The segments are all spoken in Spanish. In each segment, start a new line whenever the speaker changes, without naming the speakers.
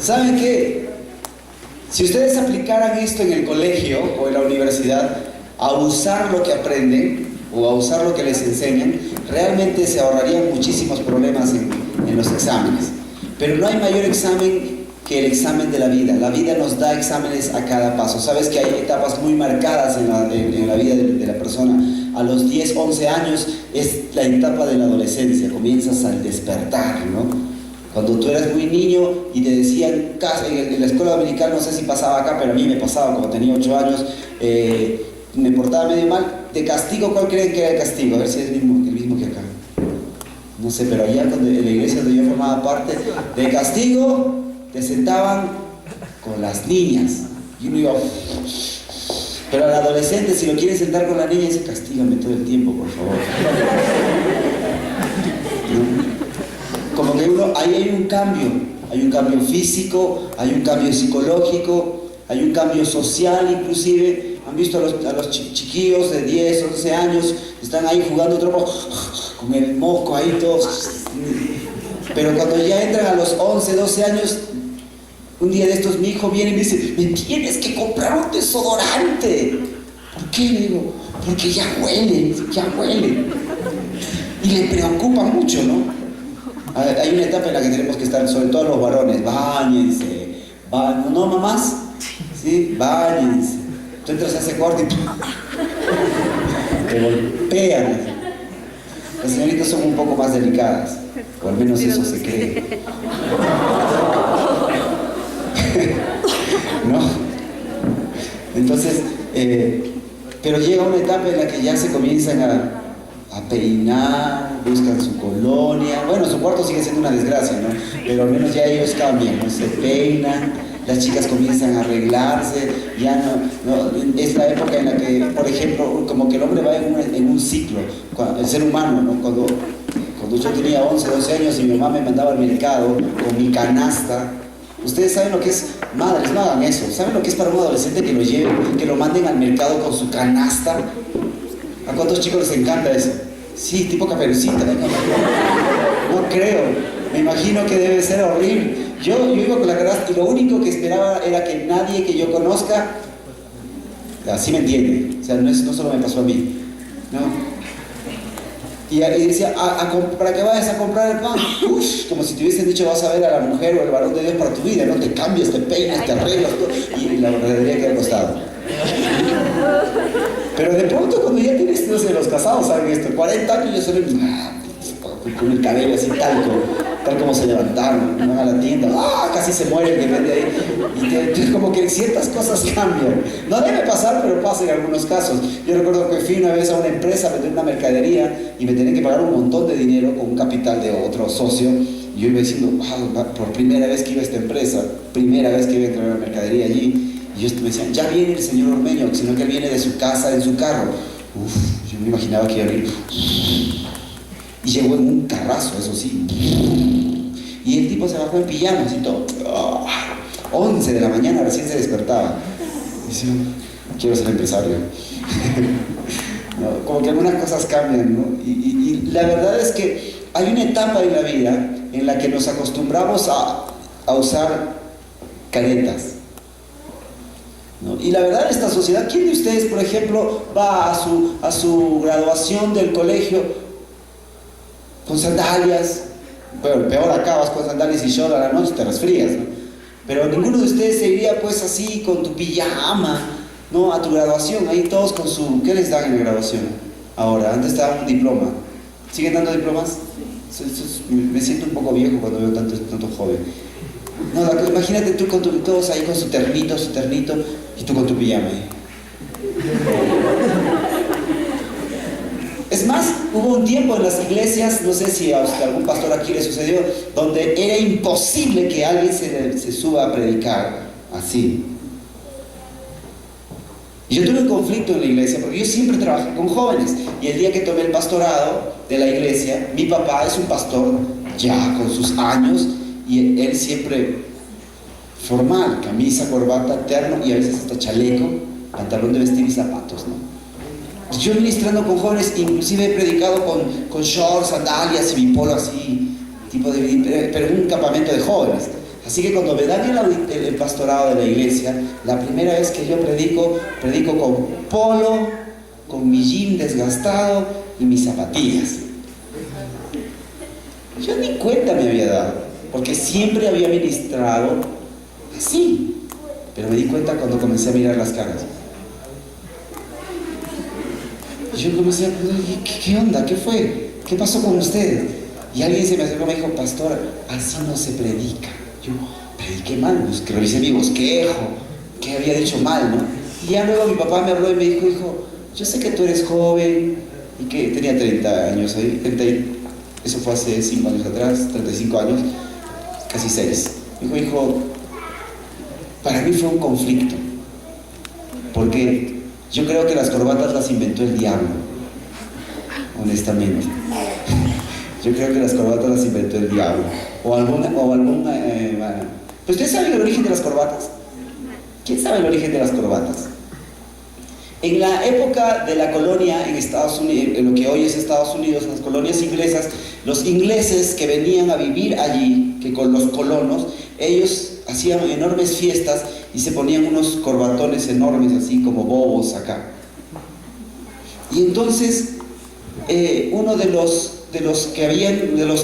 ¿Saben qué? Si ustedes aplicaran esto en el colegio o en la universidad, a usar lo que aprenden o a usar lo que les enseñan, realmente se ahorrarían muchísimos problemas en los exámenes. Pero no hay mayor examen que el examen de la vida. La vida nos da exámenes a cada paso. Sabes que hay etapas muy marcadas en la vida de la persona. A los 10, 11 años es la etapa de la adolescencia, comienzas al despertar, ¿no? Cuando tú eras muy niño y te decían, en la escuela dominical, no sé si pasaba acá, pero a mí me pasaba, como tenía 8 años, me portaba medio mal. De castigo, ¿cuál creen que era el castigo? A ver si es el mismo que acá. No sé, pero allá en la iglesia donde yo formaba parte, de castigo te sentaban con las niñas. Y uno iba... Pero al adolescente, si lo quiere sentar con la niña, dice, castígame todo el tiempo, por favor. ¿No? Como que ahí hay un cambio físico, hay un cambio psicológico, hay un cambio social inclusive. Han visto a los chiquillos de 10, 11 años, están ahí jugando trompo, con el moco ahí todos. Pero cuando ya entran a los 11, 12 años, un día de estos mi hijo viene y me dice, me tienes que comprar un desodorante. ¿Por qué? Le digo, porque ya huele. Y le preocupa mucho, ¿no? Hay una etapa en la que tenemos que estar, sobre todo los varones, báñense, no mamás, ¿sí? Báñense. Tú entras a ese cuarto y te golpean. Las señoritas son un poco más delicadas, o al menos eso se cree. ¿No? Entonces, pero llega una etapa en la que ya se comienzan a peinar, buscan su colonia. Bueno, su cuarto sigue siendo una desgracia, ¿no? Pero al menos ya ellos cambian, ¿no? Se peinan, las chicas comienzan a arreglarse, ya no, es la época en la que, por ejemplo, como que el hombre va en un ciclo, el ser humano, ¿no? Cuando yo tenía 11, 12 años y mi mamá me mandaba al mercado con mi canasta. Ustedes saben lo que es, madres, no hagan eso. ¿Saben lo que es para un adolescente que lo lleven, que lo manden al mercado con su canasta? ¿A cuántos chicos les encanta eso? Sí, tipo Caperucita. No creo. Me imagino que debe ser horrible. Yo iba con la canasta y lo único que esperaba era que nadie que yo conozca, así me entiende. O sea, no solo me pasó a mí, ¿no? Y decía, para que vayas a comprar el pan, como si te hubiesen dicho, vas a ver a la mujer o el varón de Dios para tu vida, ¿no? Te cambias, te peinas, te arreglas, todo, y la verdadería queda al costado. Pero de pronto cuando ya tienes, no sé, los casados saben esto, 40 años ya salen con el cabello así tal como se levantaron, van a la tienda, casi se muere el que vende ahí, y como que ciertas cosas cambian. No debe pasar, pero pasa en algunos casos. Yo recuerdo que fui una vez a una empresa a vender una mercadería y me tenían que pagar un montón de dinero con un capital de otro socio, y yo iba diciendo, por primera vez que iba a esta empresa, primera vez que iba a entrar a la mercadería allí, y ellos me decían, ya viene el señor Ormeño, sino que él viene de su casa en su carro. Yo me imaginaba que iba a venir. Y llegó en un carrazo, eso sí. Y el tipo se bajó en pijamas y todo. 11 de la mañana recién se despertaba. Y decía, quiero ser empresario. ¿No? Como que algunas cosas cambian, ¿no? Y la verdad es que hay una etapa en la vida en la que nos acostumbramos a usar caretas, ¿no? Y la verdad, esta sociedad, ¿quién de ustedes, por ejemplo, va a su graduación del colegio con sandalias? Bueno, peor acá, vas con sandalias y short a la noche, te resfrías, ¿no? Pero ninguno de ustedes se iría pues así con tu pijama, ¿no? A tu graduación, ahí todos con su... ¿Qué les dan en la graduación? Ahora, antes daban un diploma. ¿Siguen dando diplomas? Me siento un poco viejo cuando veo tanto joven. No, imagínate tú todos ahí con su ternito, y tú con tu pijama ahí. Es más, hubo un tiempo en las iglesias, no sé si a algún pastor aquí le sucedió, donde era imposible que alguien se suba a predicar así. Y yo tuve un conflicto en la iglesia, porque yo siempre trabajé con jóvenes, y el día que tomé el pastorado de la iglesia, mi papá es un pastor ya con sus años, y él siempre formal, camisa, corbata, terno, y a veces hasta chaleco, pantalón de vestir y zapatos, ¿no? Yo ministrando con jóvenes, inclusive he predicado con shorts, sandalias y mi polo así, pero en un campamento de jóvenes. Así que cuando me dan el pastorado de la iglesia, la primera vez que yo predico con polo, con mi jean desgastado y mis zapatillas. Yo ni cuenta me había dado, porque siempre había ministrado así, pero me di cuenta cuando comencé a mirar las caras. Y yo comencé a preguntar, ¿qué onda? ¿Qué fue? ¿Qué pasó con ustedes? Y alguien se me acercó y me dijo, pastor, así no se predica. Yo prediqué mal, revisé mi bosquejo, que había dicho mal, ¿no? Y ya luego mi papá me habló y me dijo, hijo, yo sé que tú eres joven y que tenía 30 años ahí, eso fue hace 5 años atrás, 35 años, casi 6. Me dijo, hijo, para mí fue un conflicto, porque yo creo que las corbatas las inventó el diablo, honestamente. Yo creo que las corbatas las inventó el diablo. Pues ¿ustedes saben el origen de las corbatas? ¿Quién sabe el origen de las corbatas? En la época de la colonia en Estados Unidos, en lo que hoy es Estados Unidos, las colonias inglesas, los ingleses que venían a vivir allí, que con los colonos, ellos hacían enormes fiestas y se ponían unos corbatones enormes, así como bobos acá. Y entonces, uno de los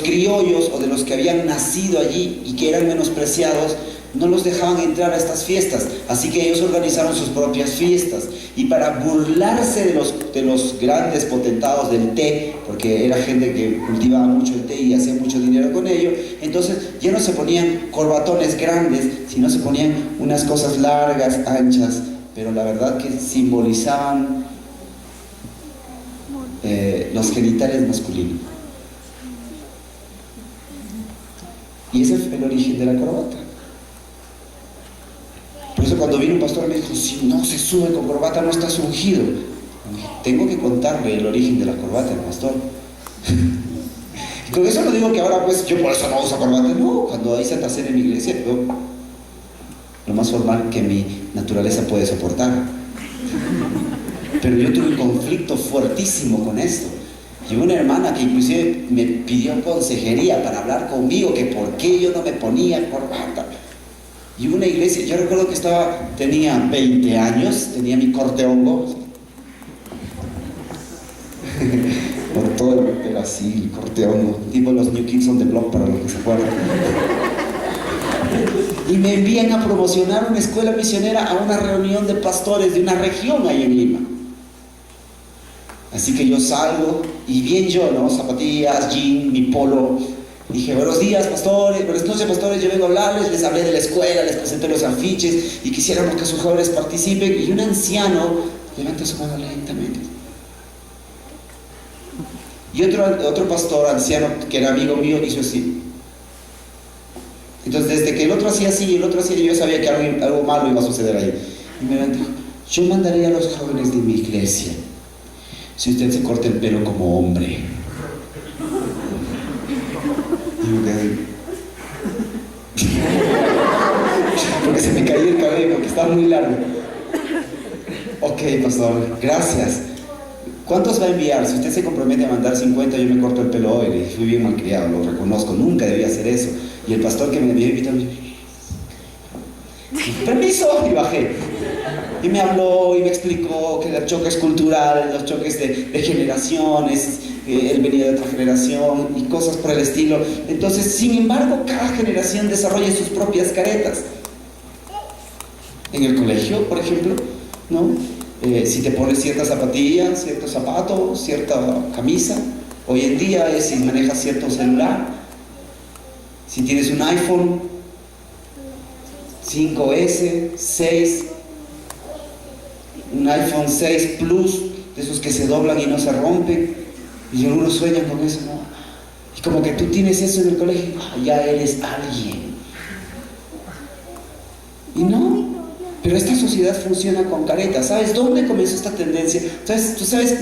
criollos o de los que habían nacido allí y que eran menospreciados, no los dejaban entrar a estas fiestas, así que ellos organizaron sus propias fiestas, y para burlarse de los grandes potentados del té, porque era gente que cultivaba mucho el té y hacía mucho dinero con ello, entonces ya no se ponían corbatones grandes, sino se ponían unas cosas largas, anchas, pero la verdad que simbolizaban los genitales masculinos. Y ese fue el origen de la corbata. Por eso cuando vino un pastor me dijo, si no se sube con corbata no estás ungido. Tengo que contarle el origen de la corbata al pastor. Y con eso no digo que ahora pues yo por eso no uso corbata. No, cuando hay Santa Cena en mi iglesia, yo lo más formal que mi naturaleza puede soportar. Pero yo tuve un conflicto fuertísimo con esto. Y una hermana que inclusive me pidió consejería para hablar conmigo, que por qué yo no me ponía corbata. Y una iglesia, yo recuerdo que tenía 20 años, tenía mi corte hongo. Por todo el pelo así, el corte hongo, tipo los New Kids on the Block, para los que se acuerdan. Y me envían a promocionar una escuela misionera a una reunión de pastores de una región ahí en Lima. Así que yo salgo, y bien yo, ¿no? Zapatillas, jean, mi polo. Dije, buenos días, pastores, buenas noches, pastores, yo vengo a hablarles, les hablé de la escuela, les presenté los afiches y quisiéramos que sus jóvenes participen. Y un anciano levanta su mano lentamente. Y otro pastor anciano, que era amigo mío, hizo así. Entonces, desde que el otro hacía así y el otro hacía, yo sabía que algo malo iba a suceder ahí. Y me dijo, yo mandaría a los jóvenes de mi iglesia si usted se corta el pelo como hombre. Porque se me caía el cabello, porque estaba muy largo. Ok, pastor, gracias. ¿Cuántos va a enviar? Si usted se compromete a mandar 50, yo me corto el pelo hoy. Le dije, fui bien malcriado, lo reconozco, nunca debía hacer eso. Y el pastor que me envió invitó, permiso, y bajé. Y me habló y me explicó que los choques culturales, los choques de generaciones, él venía de otra generación y cosas por el estilo. Entonces, sin embargo, cada generación desarrolla sus propias caretas. En el colegio, por ejemplo, ¿no? Si te pones cierta zapatilla, cierto zapato, cierta camisa. Hoy en día es si manejas cierto celular. Si tienes un iPhone 5S, 6, un iPhone 6 Plus, de esos que se doblan y no se rompen, y algunos sueñan con eso, ¿no? Y como que tú tienes eso en el colegio, ya eres alguien. Y no, pero esta sociedad funciona con caretas. ¿Sabes dónde comenzó esta tendencia? ¿Tú sabes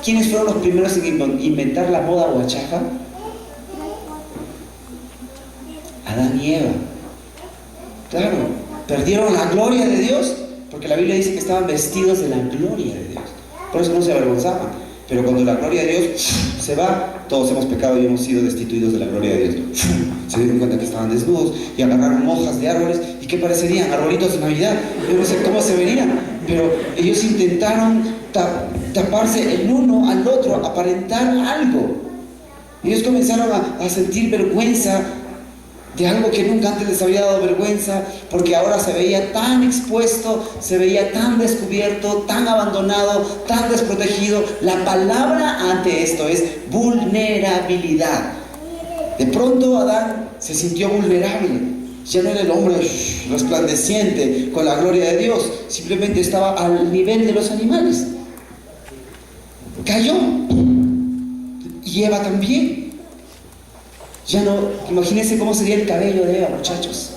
quiénes fueron los primeros en inventar la moda guachafa? Adán y Eva. Claro, perdieron la gloria de Dios, porque la Biblia dice que estaban vestidos de la gloria de Dios. Por eso no se avergonzaban. Pero cuando la gloria de Dios se va, todos hemos pecado y hemos sido destituidos de la gloria de Dios. Se dieron cuenta que estaban desnudos y agarraron hojas de árboles. ¿Y qué parecerían? Arbolitos de Navidad. Yo no sé cómo se verían, pero ellos intentaron taparse el uno al otro, aparentar algo. Ellos comenzaron a sentir vergüenza de algo que nunca antes les había dado vergüenza, porque ahora se veía tan expuesto, se veía tan descubierto, tan abandonado, tan desprotegido. La palabra ante esto es vulnerabilidad. De pronto Adán se sintió vulnerable. Ya no era el hombre resplandeciente con la gloria de Dios, simplemente estaba al nivel de los animales. Cayó. Y Eva también. Ya no, imagínense cómo sería el cabello de Eva, muchachos,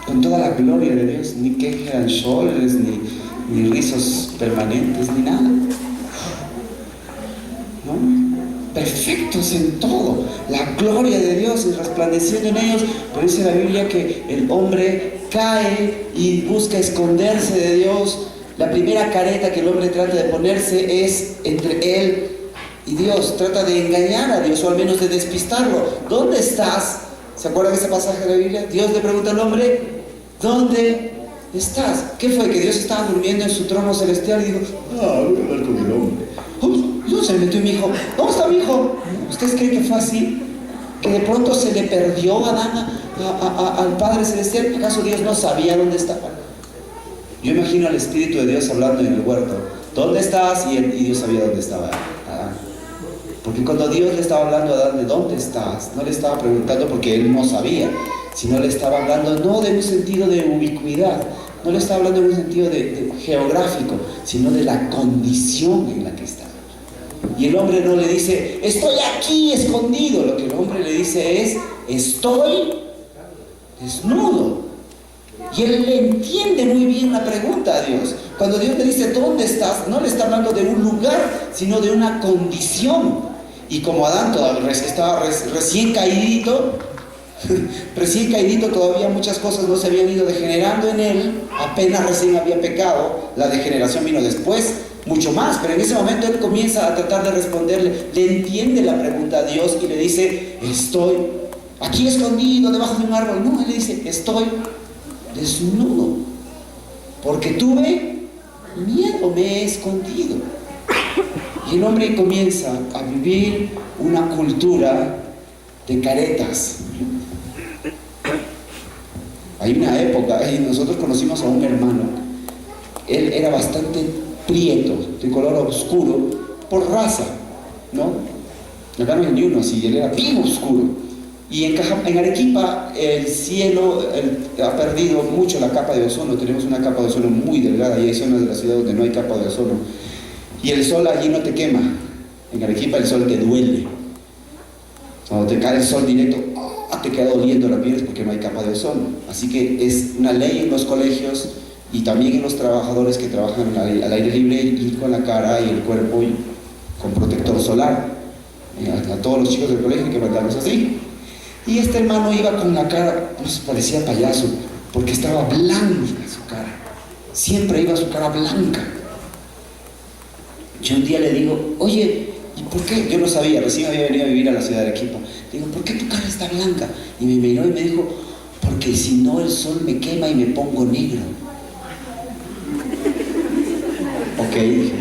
con toda la gloria de Dios. Ni que eran shoulders, ni rizos permanentes, ni nada, ¿no? Perfectos en todo, la gloria de Dios resplandeciendo en ellos. Pero dice la Biblia que el hombre cae y busca esconderse de Dios. La primera careta que el hombre trata de ponerse es entre él y Dios. Trata de engañar a Dios, o al menos de despistarlo. ¿Dónde estás? ¿Se acuerdan de ese pasaje de la Biblia? Dios le pregunta al hombre, ¿dónde estás? ¿Qué fue? Que Dios estaba durmiendo en su trono celestial y dijo, voy a hablar con el hombre. Dios se le metió y me dijo, ¿dónde está mi hijo? ¿Ustedes creen que fue así? ¿Que de pronto se le perdió a Adán al Padre Celestial? ¿Acaso Dios no sabía dónde estaba? Yo imagino al Espíritu de Dios hablando en el huerto, ¿dónde estás? Y Dios sabía dónde estaba Adán. Porque cuando Dios le estaba hablando a Adán de dónde estás, no le estaba preguntando porque él no sabía, sino le estaba hablando no de un sentido de ubicuidad, no le estaba hablando en un sentido de geográfico, sino de la condición en la que está. Y el hombre no le dice, estoy aquí escondido. Lo que el hombre le dice es, estoy desnudo. Y él le entiende muy bien la pregunta a Dios. Cuando Dios le dice, ¿dónde estás? No le está hablando de un lugar, sino de una condición. Y como Adán todavía estaba recién caidito, todavía muchas cosas no se habían ido degenerando en él, apenas recién había pecado, la degeneración vino después, mucho más, pero en ese momento él comienza a tratar de responderle, le entiende la pregunta a Dios y le dice, estoy aquí escondido debajo de un árbol. No, él le dice, estoy desnudo, porque tuve miedo, me he escondido. Y el hombre comienza a vivir una cultura de caretas. Hay una época, y nosotros conocimos a un hermano, él era bastante prieto, de color oscuro, por raza, ¿no? Acá no hay ni uno así, él era bien oscuro. Y en Arequipa el cielo ha perdido mucho la capa de ozono. Tenemos una capa de ozono muy delgada y hay zonas de la ciudad donde no hay capa de ozono. Y el sol allí no te quema. En Arequipa el sol te duele. Cuando te cae el sol directo, te queda doliendo la piel porque no hay capa de ozono. Así que es una ley en los colegios y también en los trabajadores que trabajan al aire libre, ir con la cara y el cuerpo con protector solar. A todos los chicos del colegio hay que mandarlos así. Y este hermano iba con la cara, pues parecía payaso, porque estaba blanca su cara. Siempre iba su cara blanca. Yo un día le digo, oye, ¿y por qué? Yo no sabía, recién había venido a vivir a la ciudad de Arequipa. Digo, ¿por qué tu cara está blanca? Y me miró y me dijo, porque si no el sol me quema y me pongo negro. Ok, dije.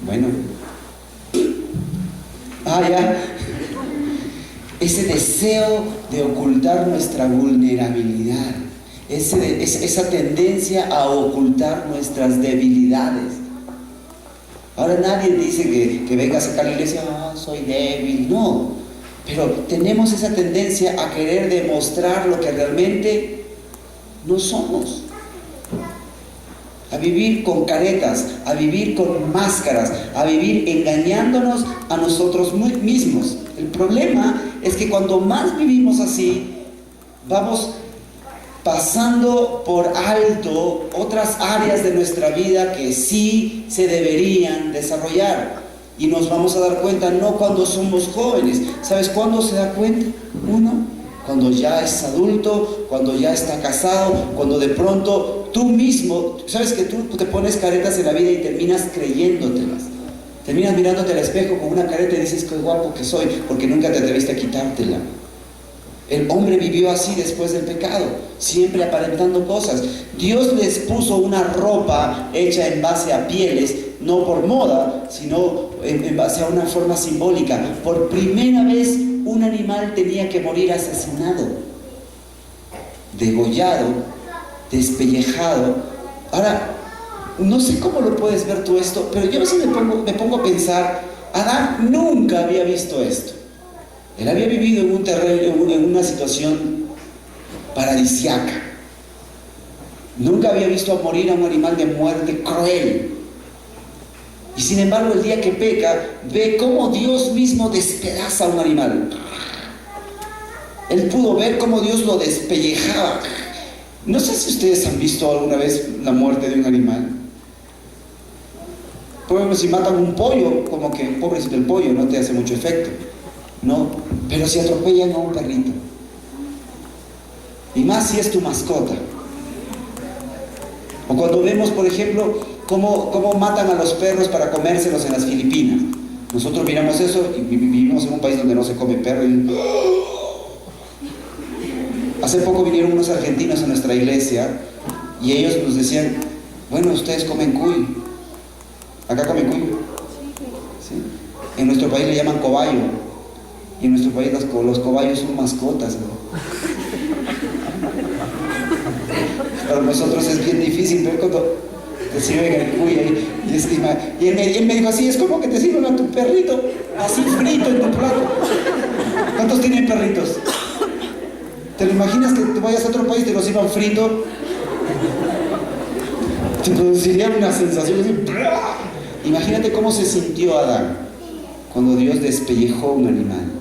Bueno. Ya. Ese deseo de ocultar nuestra vulnerabilidad, esa tendencia a ocultar nuestras debilidades. Ahora nadie dice que venga a sacar la iglesia, soy débil, no. Pero tenemos esa tendencia a querer demostrar lo que realmente no somos. A vivir con caretas, a vivir con máscaras, a vivir engañándonos a nosotros mismos. El problema es que cuando más vivimos así, vamos pasando por alto otras áreas de nuestra vida que sí se deberían desarrollar. Y nos vamos a dar cuenta no cuando somos jóvenes. ¿Sabes cuándo se da cuenta uno? Cuando ya es adulto, cuando ya está casado, cuando de pronto tú mismo, sabes que tú te pones caretas en la vida y terminas creyéndotelas. Terminas mirándote al espejo con una careta y dices, qué guapo que soy, porque nunca te atreviste a quitártela. El hombre vivió así después del pecado, siempre aparentando cosas. Dios les puso una ropa hecha en base a pieles, no por moda, sino en base a una forma simbólica. Por primera vez un animal tenía que morir asesinado, degollado, despellejado. Ahora, no sé cómo lo puedes ver tú esto, pero yo a veces me pongo a pensar, Adán nunca había visto esto. Él había vivido en un terreno, en una situación paradisiaca. Nunca había visto morir a un animal de muerte cruel. Y sin embargo, el día que peca, ve cómo Dios mismo despedaza a un animal. Él pudo ver cómo Dios lo despellejaba. No sé si ustedes han visto alguna vez la muerte de un animal. Por ejemplo, si matan un pollo, como que pobrecito el pollo, no te hace mucho efecto, ¿no? Pero si atropellan a un perrito, y más si es tu mascota. O cuando vemos, por ejemplo, cómo matan a los perros para comérselos en las Filipinas. Nosotros miramos eso y vivimos en un país donde no se come perro. Hace poco vinieron unos argentinos a nuestra iglesia y ellos nos decían, bueno, ustedes comen cuy. ¿Acá comen cuy? ¿Sí? En nuestro país le llaman cobayo. Y en nuestro país los cobayos son mascotas, ¿no? Para nosotros es bien difícil ver cuando te sirven el cuy ahí. Y él me dijo así, es como que te sirven a tu perrito así frito en tu plato. ¿Cuántos tienen perritos? ¿Te lo imaginas que te vayas a otro país y te lo sirvan frito? Te produciría una sensación así. Imagínate cómo se sintió Adán cuando Dios despellejó un animal.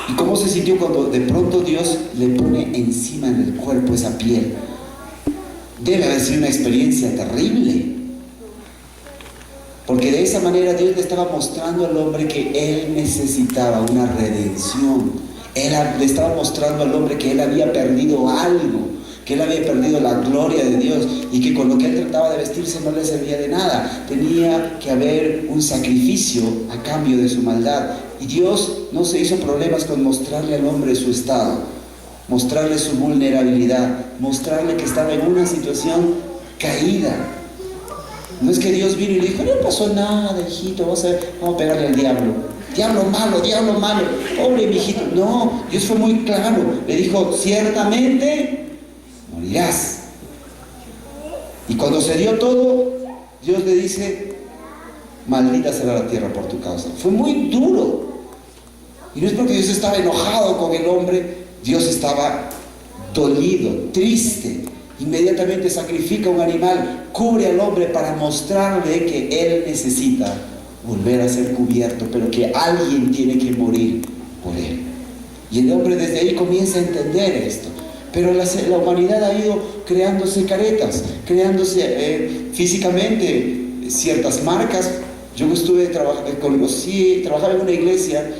Y cómo se sintió cuando de pronto Dios le pone encima del cuerpo esa piel. Debe haber sido una experiencia terrible. Porque de esa manera Dios le estaba mostrando al hombre que él necesitaba una redención. Le estaba mostrando al hombre que él había perdido algo, que él había perdido la gloria de Dios y que con lo que él trataba de vestirse no le servía de nada. Tenía que haber un sacrificio a cambio de su maldad. Y Dios no se hizo problemas con mostrarle al hombre su estado, mostrarle su vulnerabilidad, mostrarle que estaba en una situación caída. No es que Dios vino y le dijo, no pasó nada, hijito, vamos a pegarle al diablo. Diablo malo, pobre mi hijito. No, Dios fue muy claro. Le dijo, ciertamente morirás. Y cuando se dio todo, Dios le dice, maldita será la tierra por tu causa. Fue muy duro. Y no es porque Dios estaba enojado con el hombre, Dios estaba dolido, triste. Inmediatamente sacrifica un animal, cubre al hombre para mostrarle que él necesita volver a ser cubierto, pero que alguien tiene que morir por él. Y el hombre desde ahí comienza a entender esto. Pero la humanidad ha ido creándose caretas, creándose físicamente ciertas marcas. Yo trabajaba en una iglesia,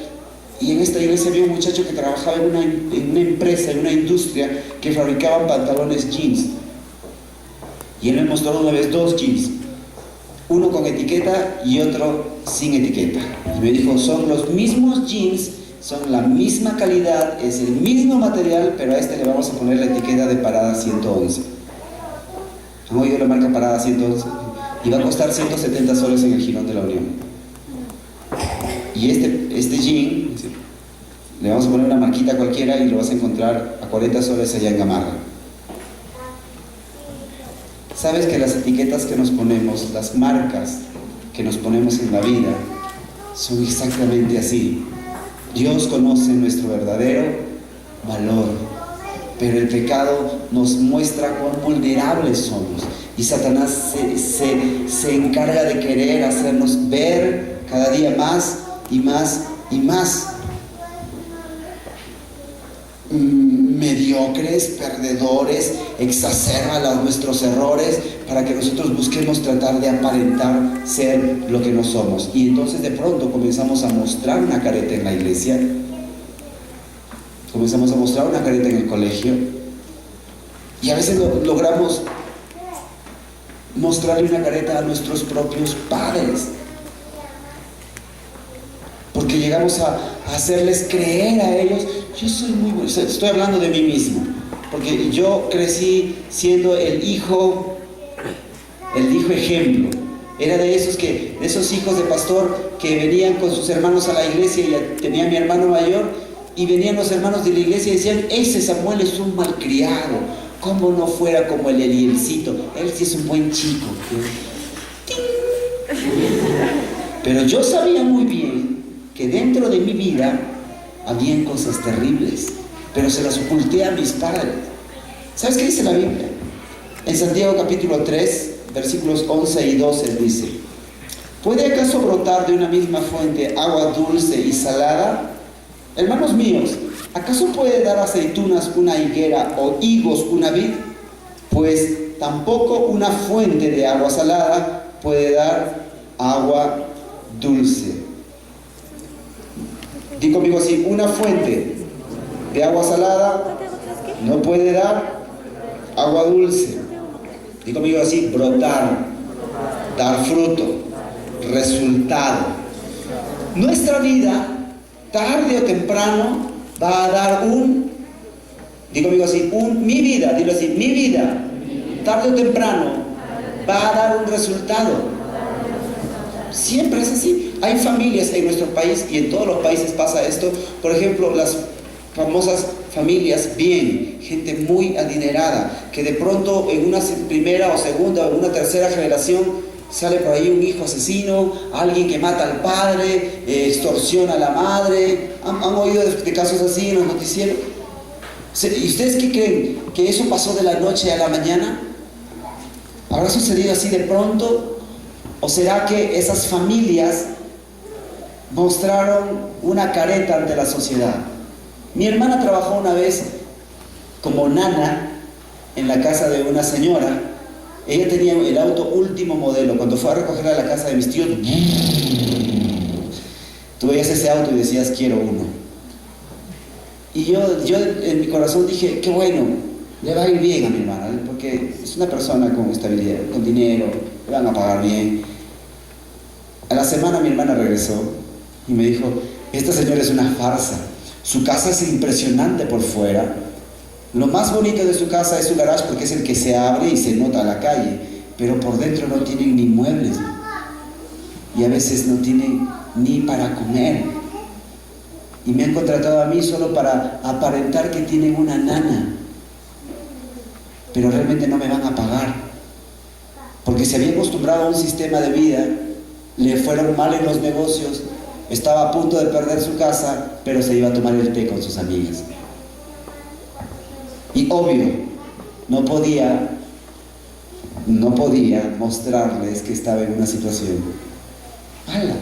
y en esta iglesia había un muchacho que trabajaba en una empresa, en una industria que fabricaban pantalones jeans. Y él me mostró una vez 2 jeans, uno con etiqueta y otro sin etiqueta. Y me dijo, son los mismos jeans, son la misma calidad, es el mismo material, pero a este le vamos a poner la etiqueta de Parada 111. ¿Han oído la marca Parada 111? Y va a costar 170 soles en el Jirón de la Unión. Y este jean, le vamos a poner una marquita cualquiera y lo vas a encontrar a 40 soles allá en Gamarra. Sabes que las etiquetas que nos ponemos, las marcas que nos ponemos en la vida, son exactamente así. Dios conoce nuestro verdadero valor, pero el pecado nos muestra cuán vulnerables somos. Y Satanás se encarga de querer hacernos ver cada día más y más y más mediocres, perdedores, exacerba nuestros errores para que nosotros busquemos tratar de aparentar ser lo que no somos. Y entonces de pronto comenzamos a mostrar una careta en la iglesia, comenzamos a mostrar una careta en el colegio, y a veces logramos mostrarle una careta a nuestros propios padres. llegamos a hacerles creer a ellos, yo soy muy bueno. Estoy hablando de mí mismo, porque yo crecí siendo el hijo ejemplo. Era de esos hijos de pastor que venían con sus hermanos a la iglesia, y tenía mi hermano mayor, y venían los hermanos de la iglesia y decían, ese Samuel es un malcriado, ¿cómo no fuera como el Elielcito? Él sí es un buen chico. Pero yo sabía muy bien que dentro de mi vida habían cosas terribles, pero se las oculté a mis padres. ¿Sabes qué dice la Biblia? En Santiago capítulo 3, versículos 11 y 12 dice: ¿puede acaso brotar de una misma fuente agua dulce y salada? Hermanos míos, ¿acaso puede dar aceitunas una higuera o higos una vid? Pues tampoco una fuente de agua salada puede dar agua dulce. Di conmigo así: una fuente de agua salada no puede dar agua dulce. Di conmigo así: brotar, dar fruto, resultado. Nuestra vida, tarde o temprano, va a dar di conmigo así, mi vida, dilo así, mi vida, tarde o temprano, va a dar un resultado. Siempre es así. Hay familias en nuestro país, y en todos los países pasa esto. Por ejemplo, las famosas familias bien, gente muy adinerada, que de pronto en una primera o segunda o en una tercera generación sale por ahí un hijo asesino, alguien que mata al padre, extorsiona a la madre. ¿Han oído de casos así en los noticieros? ¿Y ustedes qué creen? ¿Que eso pasó de la noche a la mañana? ¿Habrá sucedido así de pronto? ¿O será que esas familias mostraron una careta ante la sociedad? Mi hermana trabajó una vez como nana en la casa de una señora. Ella tenía el auto último modelo. Cuando fue a recoger a la casa de mis tíos, tú veías ese auto y decías, quiero uno. Y yo en mi corazón dije, qué bueno, le va a ir bien a mi hermana, porque es una persona con estabilidad, con dinero, le van a pagar bien. A la semana mi hermana regresó y me dijo, esta señora es una farsa. Su casa es impresionante por fuera. Lo más bonito de su casa es su garage, porque es el que se abre y se nota a la calle, pero por dentro no tienen ni muebles, y a veces no tienen ni para comer, y me han contratado a mí solo para aparentar que tienen una nana, pero realmente no me van a pagar, porque se había acostumbrado a un sistema de vida, le fueron mal en los negocios, estaba a punto de perder su casa, pero se iba a tomar el té con sus amigas. Y obvio, no podía mostrarles que estaba en una situación mala.